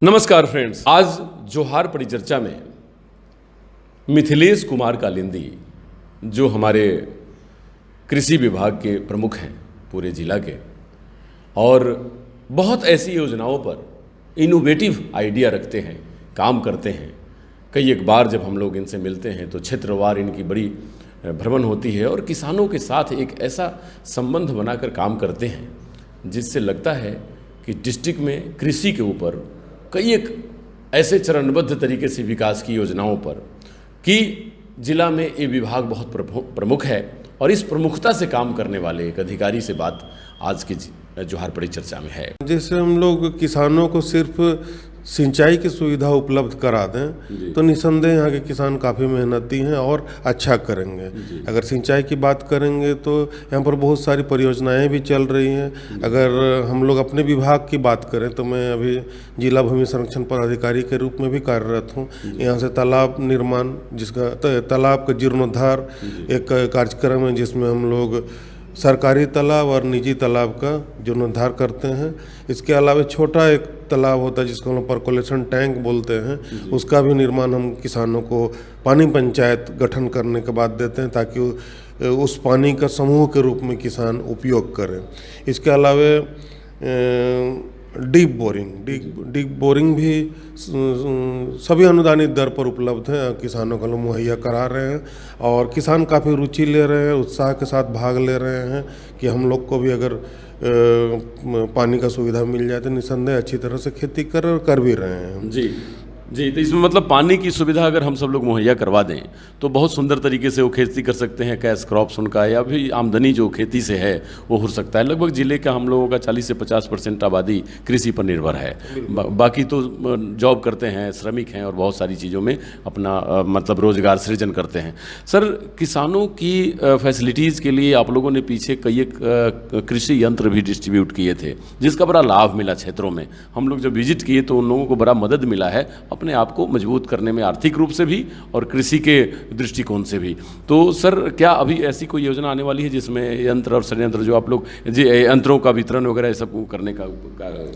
नमस्कार फ्रेंड्स, आज जोहार परिचर्चा में मिथिलेश कुमार कालिंदी जो हमारे कृषि विभाग के प्रमुख हैं पूरे जिला के, और बहुत ऐसी योजनाओं पर इनोवेटिव आइडिया रखते हैं, काम करते हैं। कई एक बार जब हम लोग इनसे मिलते हैं तो क्षेत्रवार इनकी बड़ी भ्रमण होती है और किसानों के साथ एक ऐसा संबंध बनाकर काम करते हैं जिससे लगता है कि डिस्ट्रिक्ट में कृषि के ऊपर कई एक ऐसे चरणबद्ध तरीके से विकास की योजनाओं पर कि जिला में ये विभाग बहुत प्रमुख है। और इस प्रमुखता से काम करने वाले एक अधिकारी से बात आज की जोहार परिचर्चा में है। जैसे हम लोग किसानों को सिर्फ सिंचाई की सुविधा उपलब्ध करा दें तो निसंदेह यहाँ के किसान काफ़ी मेहनती हैं और अच्छा करेंगे। अगर सिंचाई की बात करेंगे तो यहाँ पर बहुत सारी परियोजनाएं भी चल रही हैं। अगर हम लोग अपने विभाग की बात करें तो मैं अभी जिला भूमि संरक्षण पदाधिकारी के रूप में भी कार्यरत हूँ। यहाँ से तालाब निर्माण, जिसका तालाब का जीर्णोद्धार एक कार्यक्रम है जिसमें हम लोग सरकारी तालाब और निजी तालाब का जीर्णोद्धार करते हैं। इसके अलावा छोटा एक तालाब होता है जिसको हम पर्कोलेशन टैंक बोलते हैं, उसका भी निर्माण हम किसानों को पानी पंचायत गठन करने के बाद देते हैं ताकि उस पानी का समूह के रूप में किसान उपयोग करें। इसके अलावा डीप बोरिंग भी सभी अनुदानित दर पर उपलब्ध है, किसानों को मुहैया करा रहे हैं और किसान काफ़ी रुचि ले रहे हैं, उत्साह के साथ भाग ले रहे हैं कि हम लोग को भी अगर पानी का सुविधा मिल जाए तो निसंदेह अच्छी तरह से खेती कर भी रहे हैं। जी, तो इसमें मतलब पानी की सुविधा अगर हम सब लोग मुहैया करवा दें तो बहुत सुंदर तरीके से वो खेती कर सकते हैं। कैश क्रॉप्स उनका या भी आमदनी जो खेती से है वो हो सकता है। लगभग ज़िले का हम लोगों का 40 से 50% आबादी कृषि पर निर्भर है। बाकी तो जॉब करते हैं, श्रमिक हैं और बहुत सारी चीज़ों में अपना मतलब रोजगार सृजन करते हैं। सर, किसानों की फैसिलिटीज़ के लिए आप लोगों ने पीछे कई एक कृषि यंत्र भी डिस्ट्रीब्यूट किए थे जिसका बड़ा लाभ मिला क्षेत्रों में। हम लोग जब विजिट किए तो उन लोगों को बड़ा मदद मिला है अपने आप को मजबूत करने में, आर्थिक रूप से भी और कृषि के दृष्टिकोण से भी। तो सर, क्या अभी ऐसी कोई योजना आने वाली है जिसमें यंत्र और षड्यंत्र जो आप लोग यंत्रों का वितरण वगैरह सब करने का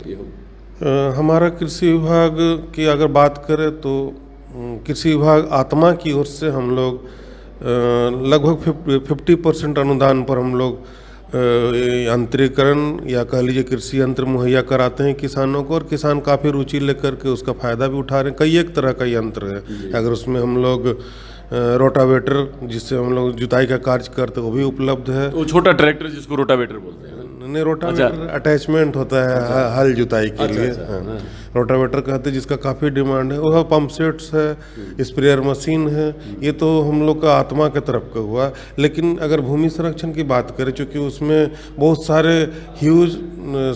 ये हो? हमारा कृषि विभाग की अगर बात करें तो कृषि विभाग आत्मा की ओर से हम लोग लगभग 50% अनुदान पर हम लोग यांत्रिकरण या कह लीजिए कृषि यंत्र मुहैया कराते हैं किसानों को, और किसान काफ़ी रुचि लेकर के उसका फ़ायदा भी उठा रहे हैं। कई एक तरह का यंत्र है। अगर उसमें हम लोग रोटावेटर, जिससे हम लोग जुताई का कार्य करते हैं, वो भी उपलब्ध है। वो छोटा ट्रैक्टर जिसको रोटावेटर बोलते हैं। नहीं, रोटावेटर अटैचमेंट होता है हल जुताई के लिए। रोटावेटर कहते हैं जिसका काफ़ी डिमांड है। वह पंप सेट्स है, स्प्रेयर मशीन है, ये तो हम लोग का आत्मा के तरफ का हुआ। लेकिन अगर भूमि संरक्षण की बात करें, चूँकि उसमें बहुत सारे ह्यूज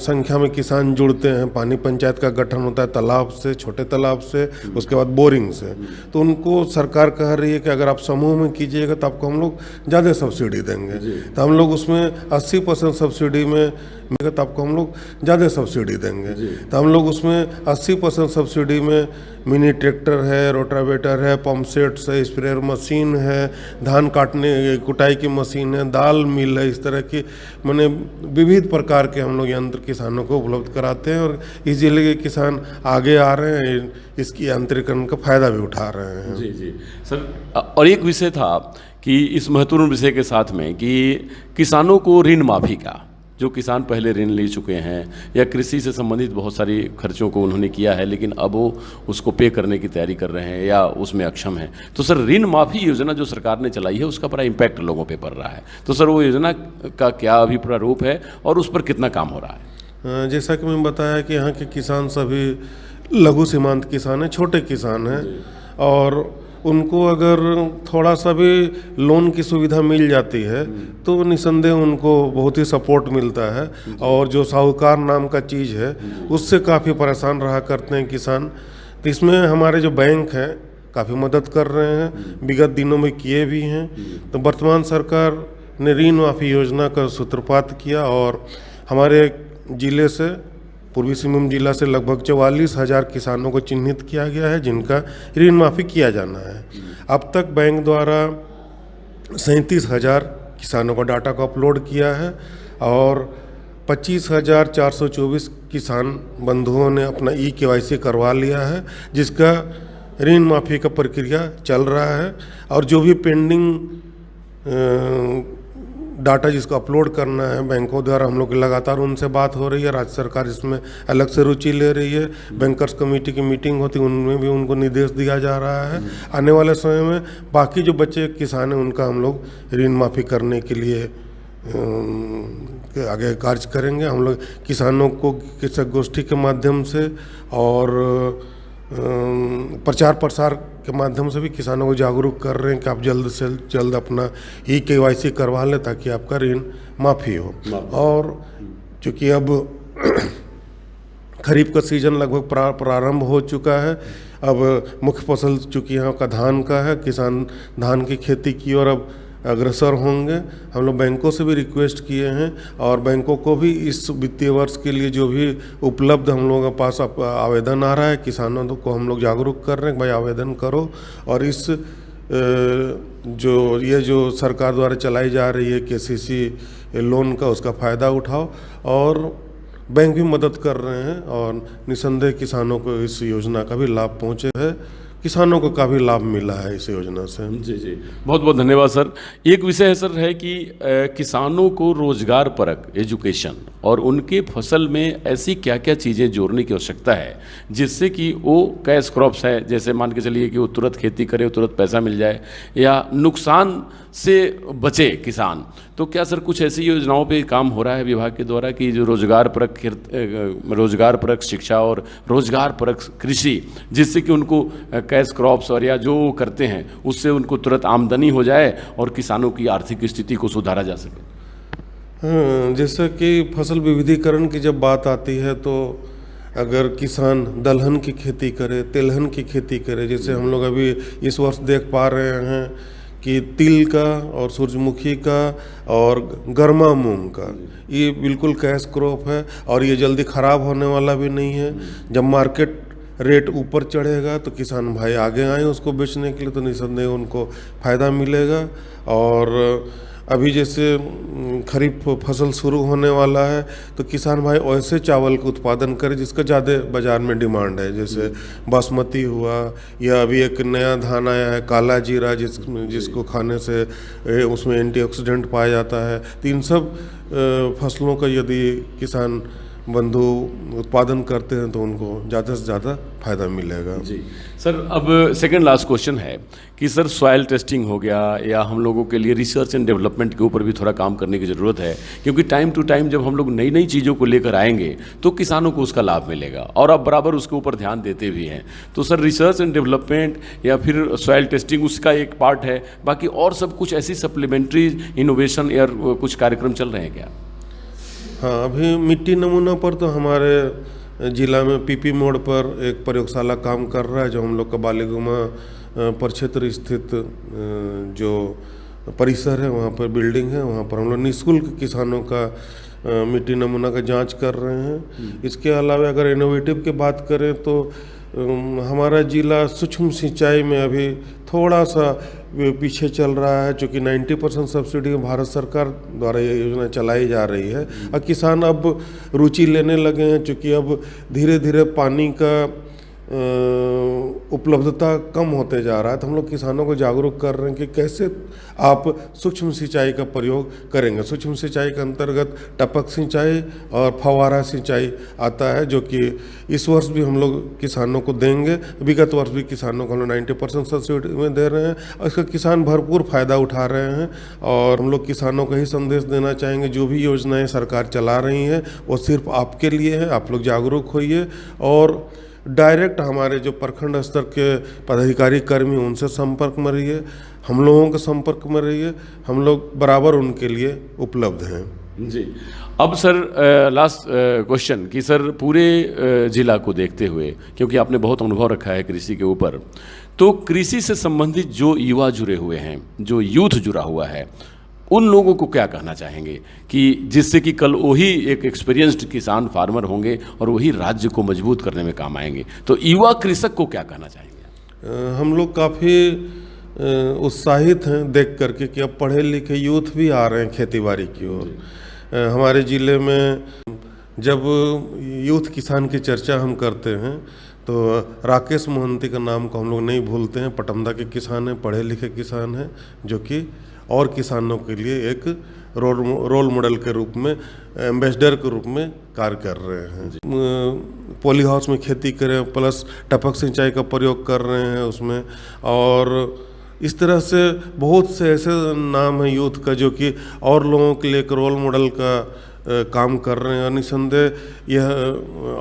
संख्या में किसान जुड़ते हैं, पानी पंचायत का गठन होता है तालाब से, छोटे तालाब से, उसके बाद बोरिंग से, तो उनको सरकार कह रही है कि अगर आप समूह में कीजिएगा तो आपको हम लोग ज़्यादा सब्सिडी देंगे। तो हम लोग उसमें 80% सब्सिडी में तो आपको हम लोग ज़्यादा सब्सिडी देंगे। तो हम लोग उसमें 80% सब्सिडी में मिनी ट्रैक्टर है, रोटावेटर है, पंप सेट्स है, स्प्रेयर मशीन है, धान काटने कुटाई की मशीन है, दाल मिल है, इस तरह की माने विविध प्रकार के हम लोग यंत्र किसानों को उपलब्ध कराते हैं और इस जिले के किसान आगे आ रहे हैं, इसकी यांत्रिकरण का फायदा भी उठा रहे हैं। जी सर, और एक विषय था कि इस महत्वपूर्ण विषय के साथ में कि किसानों को ऋण माफी का, जो किसान पहले ऋण ले चुके हैं या कृषि से संबंधित बहुत सारी खर्चों को उन्होंने किया है लेकिन अब वो उसको पे करने की तैयारी कर रहे हैं या उसमें अक्षम हैं, तो सर ऋण माफ़ी योजना जो सरकार ने चलाई है उसका बड़ा इम्पैक्ट लोगों पे पड़ रहा है। तो सर वो योजना का क्या अभी प्रारूप है और उस पर कितना काम हो रहा है? जैसा कि मैंने बताया कि यहाँ के किसान सभी लघु सीमांत किसान हैं, छोटे किसान हैं, और उनको अगर थोड़ा सा भी लोन की सुविधा मिल जाती है तो निसंदेह उनको बहुत ही सपोर्ट मिलता है। और जो साहूकार नाम का चीज़ है उससे काफ़ी परेशान रहा करते हैं किसान। तो इसमें हमारे जो बैंक हैं काफ़ी मदद कर रहे हैं, विगत दिनों में किए भी हैं। तो वर्तमान सरकार ने ऋण माफ़ी योजना का सूत्रपात किया और हमारे ज़िले से, पूर्वी सिंहभूम जिला से लगभग 44,000 किसानों को चिन्हित किया गया है जिनका ऋण माफ़ी किया जाना है। अब तक बैंक द्वारा 37,000 किसानों का डाटा को अपलोड किया है और 25,424 किसान बंधुओं ने अपना KYC करवा लिया है, जिसका ऋण माफ़ी का प्रक्रिया चल रहा है। और जो भी पेंडिंग डाटा जिसको अपलोड करना है बैंकों द्वारा, हम लोग की लगातार उनसे बात हो रही है। राज्य सरकार इसमें अलग से रुचि ले रही है। बैंकर्स कमेटी की मीटिंग होती है, उनमें भी उनको निर्देश दिया जा रहा है। आने वाले समय में बाकी जो बच्चे किसान हैं उनका हम लोग ऋण माफ़ी करने के लिए आगे कार्य करेंगे। हम लोग किसानों को कृषक गोष्ठी के माध्यम से और प्रचार प्रसार के माध्यम से भी किसानों को जागरूक कर रहे हैं कि आप जल्द से जल्द अपना KYC करवा लें ताकि आपका ऋण माफ़ी हो। और चूँकि अब खरीफ का सीज़न लगभग प्रारंभ हो चुका है, अब मुख्य फसल चूँकि यहाँ का धान का है, किसान धान की खेती की और अब अग्रसर होंगे। हम लोग बैंकों से भी रिक्वेस्ट किए हैं और बैंकों को भी इस वित्तीय वर्ष के लिए जो भी उपलब्ध हम लोगों के पास आवेदन आ रहा है, किसानों को हम लोग जागरूक कर रहे हैं भाई आवेदन करो और इस जो सरकार द्वारा चलाई जा रही है KCC लोन का, उसका फ़ायदा उठाओ। और बैंक भी मदद कर रहे हैं और निसंदेह किसानों को इस योजना का भी लाभ पहुँचे है। किसानों को काफ़ी लाभ मिला है इस योजना से। जी, बहुत बहुत धन्यवाद सर। एक विषय है सर है कि किसानों को रोजगार परक एजुकेशन और उनके फसल में ऐसी क्या क्या चीज़ें जोड़ने की आवश्यकता है जिससे कि वो कैश क्रॉप्स है, जैसे मान के चलिए कि वो तुरंत खेती करे, तुरंत पैसा मिल जाए या नुकसान से बचे किसान। तो क्या सर कुछ ऐसी योजनाओं पे काम हो रहा है विभाग के द्वारा कि जो रोजगार परक शिक्षा और रोजगार परक कृषि, जिससे कि उनको कैश क्रॉप्स और या जो वो करते हैं उससे उनको तुरंत आमदनी हो जाए और किसानों की आर्थिक स्थिति को सुधारा जा सके? जैसे कि फसल विविधीकरण की जब बात आती है तो अगर किसान दलहन की खेती करे, तिलहन की खेती करे, जैसे हम लोग अभी इस वर्ष देख पा रहे हैं कि तिल का और सूरजमुखी का और गर्मा मूंग का ये बिल्कुल कैश क्रॉप है और ये जल्दी ख़राब होने वाला भी नहीं है। जब मार्केट रेट ऊपर चढ़ेगा तो किसान भाई आगे आए उसको बेचने के लिए, तो निसंदेह उनको फ़ायदा मिलेगा। और अभी जैसे खरीफ फसल शुरू होने वाला है तो किसान भाई ऐसे चावल का उत्पादन करें जिसका ज़्यादा बाज़ार में डिमांड है, जैसे बासमती हुआ या अभी एक नया धान आया है काला जीरा, जिसको खाने से उसमें एंटीऑक्सीडेंट पाया जाता है। तो इन सब फसलों का यदि किसान बंधु उत्पादन करते हैं तो उनको ज़्यादा से ज़्यादा फ़ायदा मिलेगा। जी सर, अब सेकंड लास्ट क्वेश्चन है कि सर सॉइल टेस्टिंग हो गया या हम लोगों के लिए रिसर्च एंड डेवलपमेंट के ऊपर भी थोड़ा काम करने की ज़रूरत है, क्योंकि टाइम टू टाइम जब हम लोग नई नई चीज़ों को लेकर आएंगे तो किसानों को उसका लाभ मिलेगा और आप बराबर उसके ऊपर ध्यान देते भी हैं। तो सर रिसर्च एंड डेवलपमेंट या फिर सॉइल टेस्टिंग उसका एक पार्ट है, बाकी और सब कुछ ऐसी सप्लीमेंट्री इनोवेशन या कुछ कार्यक्रम चल रहे हैं क्या? हाँ, अभी मिट्टी नमूना पर तो हमारे ज़िला में PP मोड़ पर एक प्रयोगशाला काम कर रहा है, जो हम लोग का बालीगुमा परिक्षेत्र स्थित जो परिसर है वहाँ पर बिल्डिंग है, वहाँ पर हम लोग निःशुल्क किसानों का मिट्टी नमूना का जांच कर रहे हैं। इसके अलावा अगर इनोवेटिव की बात करें तो हमारा ज़िला सूक्ष्म सिंचाई में अभी थोड़ा सा पीछे चल रहा है, चूँकि 90% सब्सिडी भारत सरकार द्वारा ये योजना चलाई जा रही है और किसान अब रुचि लेने लगे हैं, चूँकि अब धीरे धीरे पानी का उपलब्धता कम होते जा रहा है। तो हम लोग किसानों को जागरूक कर रहे हैं कि कैसे आप सूक्ष्म सिंचाई का प्रयोग करेंगे। सूक्ष्म सिंचाई के अंतर्गत टपक सिंचाई और फव्वारा सिंचाई आता है, जो कि इस वर्ष भी हम लोग किसानों को देंगे। विगत वर्ष भी किसानों को हम लोग 90% सब्सिडी में दे रहे हैं और इसका किसान भरपूर फ़ायदा उठा रहे हैं। और हम लोग किसानों को ही संदेश देना चाहेंगे, जो भी योजनाएँ सरकार चला रही हैं वो सिर्फ आपके लिए है। आप लोग जागरूक होइए और डायरेक्ट हमारे जो प्रखंड स्तर के पदाधिकारी कर्मी उनसे संपर्क में रहिए, हम लोगों के संपर्क में रहिए, हम लोग बराबर उनके लिए उपलब्ध हैं। जी, अब सर लास्ट क्वेश्चन कि सर पूरे ज़िला को देखते हुए, क्योंकि आपने बहुत अनुभव रखा है कृषि के ऊपर, तो कृषि से संबंधित जो युवा जुड़े हुए हैं, जो यूथ जुड़ा हुआ है, उन लोगों को क्या कहना चाहेंगे कि जिससे कि कल वही एक एक्सपीरियंस्ड किसान फार्मर होंगे और वही राज्य को मजबूत करने में काम आएंगे? तो युवा कृषक को क्या कहना चाहेंगे? हम लोग काफ़ी उत्साहित हैं देख करके कि अब पढ़े लिखे यूथ भी आ रहे हैं खेती बाड़ी की ओर। हमारे ज़िले में जब यूथ किसान की चर्चा हम करते हैं तो राकेश मोहंती का नाम को हम लोग नहीं भूलते हैं। पटमदा के किसान हैं, पढ़े लिखे किसान हैं, जो कि और किसानों के लिए एक रोल मॉडल के रूप में, एम्बेसडर के रूप में कार्य कर रहे हैं। पॉली हाउस में खेती करें, प्लस टपक सिंचाई का प्रयोग कर रहे हैं उसमें, और इस तरह से बहुत से ऐसे नाम हैं यूथ का जो कि और लोगों के लिए एक रोल मॉडल का काम कर रहे हैं। और निसंदेह यह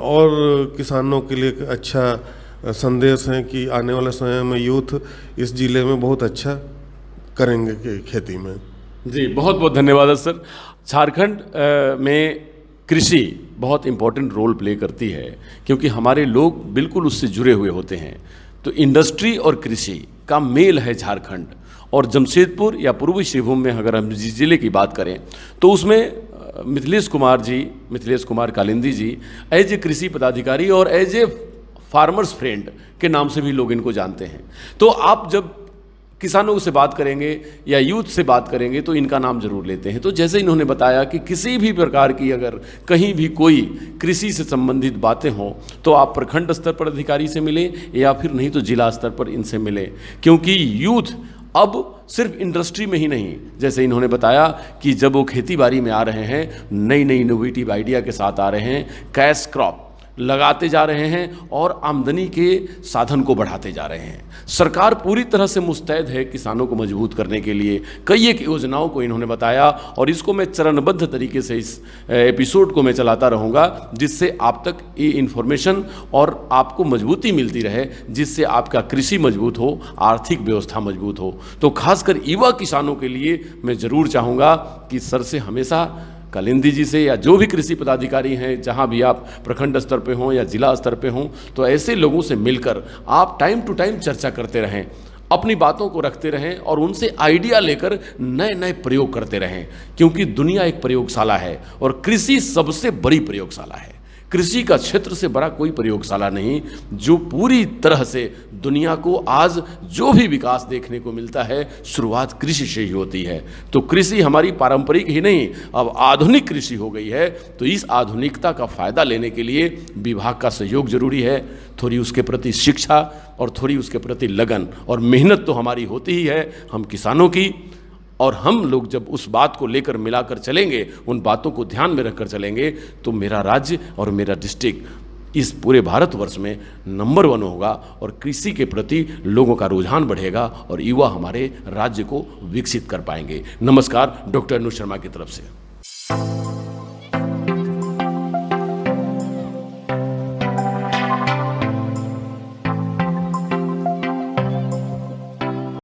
और किसानों के लिए एक अच्छा संदेश है कि आने वाले समय में यूथ इस ज़िले में बहुत अच्छा करेंगे खेती में। जी, बहुत बहुत धन्यवाद सर। झारखंड में कृषि बहुत इम्पोर्टेंट रोल प्ले करती है, क्योंकि हमारे लोग बिल्कुल उससे जुड़े हुए होते हैं। तो इंडस्ट्री और कृषि का मेल है झारखंड। और जमशेदपुर या पूर्वी सिंहभूम में अगर हम ज़िले की बात करें तो उसमें मिथिलेश कुमार कालिंदी जी एज ए कृषि पदाधिकारी और एज ए फार्मर्स फ्रेंड के नाम से भी लोग इनको जानते हैं। तो आप जब किसानों से बात करेंगे या यूथ से बात करेंगे तो इनका नाम जरूर लेते हैं। तो जैसे इन्होंने बताया कि किसी भी प्रकार की अगर कहीं भी कोई कृषि से संबंधित बातें हों तो आप प्रखंड स्तर पर अधिकारी से मिलें या फिर नहीं तो जिला स्तर पर इनसे मिलें, क्योंकि यूथ अब सिर्फ इंडस्ट्री में ही नहीं, जैसे इन्होंने बताया कि जब वो खेती बाड़ी में आ रहे हैं, नई नई इनोवेटिव आइडिया के साथ आ रहे हैं, कैश क्रॉप लगाते जा रहे हैं और आमदनी के साधन को बढ़ाते जा रहे हैं। सरकार पूरी तरह से मुस्तैद है किसानों को मजबूत करने के लिए। कई एक योजनाओं को इन्होंने बताया और इसको मैं चरणबद्ध तरीके से इस एपिसोड को मैं चलाता रहूँगा, जिससे आप तक ये इन्फॉर्मेशन और आपको मजबूती मिलती रहे, जिससे आपका कृषि मजबूत हो, आर्थिक व्यवस्था मजबूत हो। तो खासकर युवा किसानों के लिए मैं ज़रूर चाहूँगा कि सर से हमेशा, कालिंदी जी से या जो भी कृषि पदाधिकारी हैं, जहां भी आप प्रखंड स्तर पे हों या जिला स्तर पे हों, तो ऐसे लोगों से मिलकर आप टाइम टू टाइम चर्चा करते रहें, अपनी बातों को रखते रहें और उनसे आइडिया लेकर नए नए प्रयोग करते रहें, क्योंकि दुनिया एक प्रयोगशाला है और कृषि सबसे बड़ी प्रयोगशाला है। कृषि का क्षेत्र से बड़ा कोई प्रयोगशाला नहीं, जो पूरी तरह से दुनिया को आज जो भी विकास देखने को मिलता है, शुरुआत कृषि से ही होती है। तो कृषि हमारी पारंपरिक ही नहीं, अब आधुनिक कृषि हो गई है। तो इस आधुनिकता का फ़ायदा लेने के लिए विभाग का सहयोग जरूरी है, थोड़ी उसके प्रति शिक्षा और थोड़ी उसके प्रति लगन और मेहनत तो हमारी होती ही है, हम किसानों की। और हम लोग जब उस बात को लेकर मिलाकर चलेंगे, उन बातों को ध्यान में रखकर चलेंगे, तो मेरा राज्य और मेरा डिस्ट्रिक्ट इस पूरे भारतवर्ष में नंबर 1 होगा और कृषि के प्रति लोगों का रुझान बढ़ेगा और युवा हमारे राज्य को विकसित कर पाएंगे। नमस्कार, डॉक्टर अनुज शर्मा की तरफ से।